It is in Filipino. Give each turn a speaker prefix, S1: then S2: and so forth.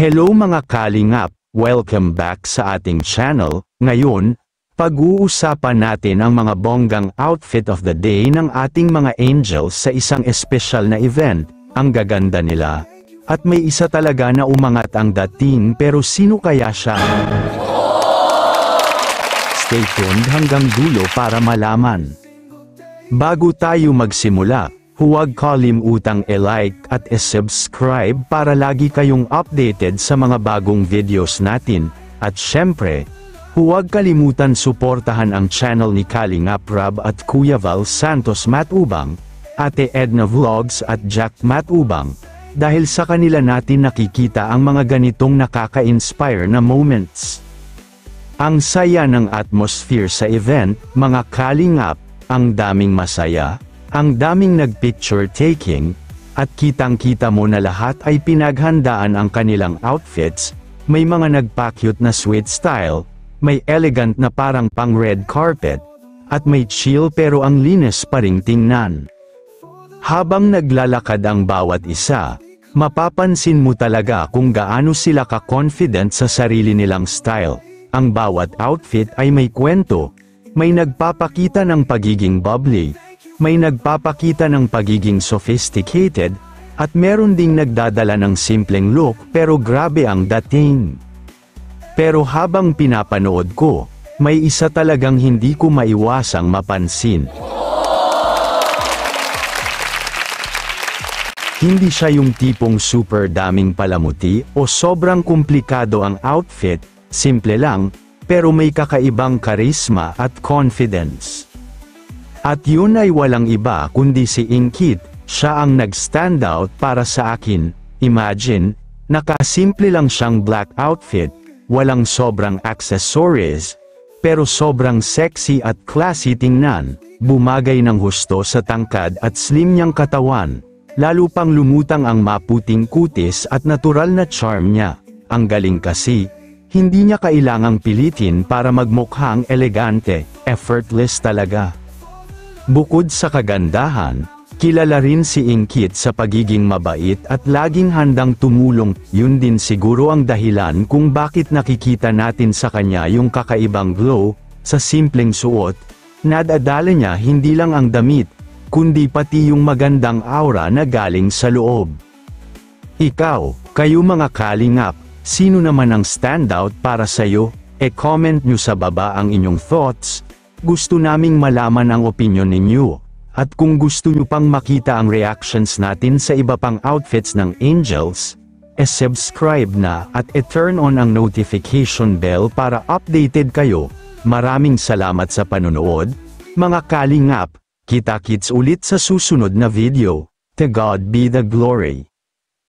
S1: Hello mga kalingap, welcome back sa ating channel. Ngayon, pag-uusapan natin ang mga bonggang outfit of the day ng ating mga angels sa isang espesyal na event. Ang gaganda nila. At may isa talaga na umangat ang dating, pero sino kaya siya? Stay tuned hanggang dulo para malaman. Bago tayo magsimula, huwag kalimutang i-like at i-subscribe para lagi kayong updated sa mga bagong videos natin. At syempre, huwag kalimutan suportahan ang channel ni Kalingap Rab at Kuya Val Santos Matubang, Ate Edna Vlogs at Jack Matubang, dahil sa kanila natin nakikita ang mga ganitong nakaka-inspire na moments. Ang saya ng atmosphere sa event, mga kalingap, ang daming masaya, ang daming nag-picture taking, at kitang-kita mo na lahat ay pinaghandaan ang kanilang outfits. May mga nagpa-cute na sweet style, may elegant na parang pang red carpet, at may chill pero ang linis pa ring tingnan. Habang naglalakad ang bawat isa, mapapansin mo talaga kung gaano sila ka-confident sa sarili nilang style. Ang bawat outfit ay may kwento, may nagpapakita ng pagiging bubbly, may nagpapakita ng pagiging sophisticated, at meron ding nagdadala ng simpleng look pero grabe ang dating. Pero habang pinapanood ko, may isa talagang hindi ko maiwasang mapansin. Hindi siya yung tipong super daming palamuti o sobrang komplikado ang outfit, simple lang, pero may kakaibang karisma at confidence. At yun ay walang iba kundi si Inkit, siya ang nag-stand out para sa akin. Imagine, nakasimple lang siyang black outfit, walang sobrang accessories, pero sobrang sexy at classy tingnan, bumagay ng husto sa tangkad at slim niyang katawan, lalo pang lumutang ang maputing kutis at natural na charm niya. Ang galing kasi, hindi niya kailangang pilitin para magmukhang elegante, effortless talaga. Bukod sa kagandahan, kilala rin si Inkit sa pagiging mabait at laging handang tumulong. Yun din siguro ang dahilan kung bakit nakikita natin sa kanya yung kakaibang glow, sa simpleng suot. Nadadala niya hindi lang ang damit, kundi pati yung magandang aura na galing sa loob. Ikaw, kayo mga kalingap, sino naman ang standout para sa'yo? E-comment nyo sa baba ang inyong thoughts. Gusto naming malaman ang opinion ninyo, at kung gusto nyo pang makita ang reactions natin sa iba pang outfits ng angels, subscribe na at turn on ang notification bell para updated kayo. Maraming salamat sa panonood, mga kalingap, kita-kits ulit sa susunod na video. To God be the glory.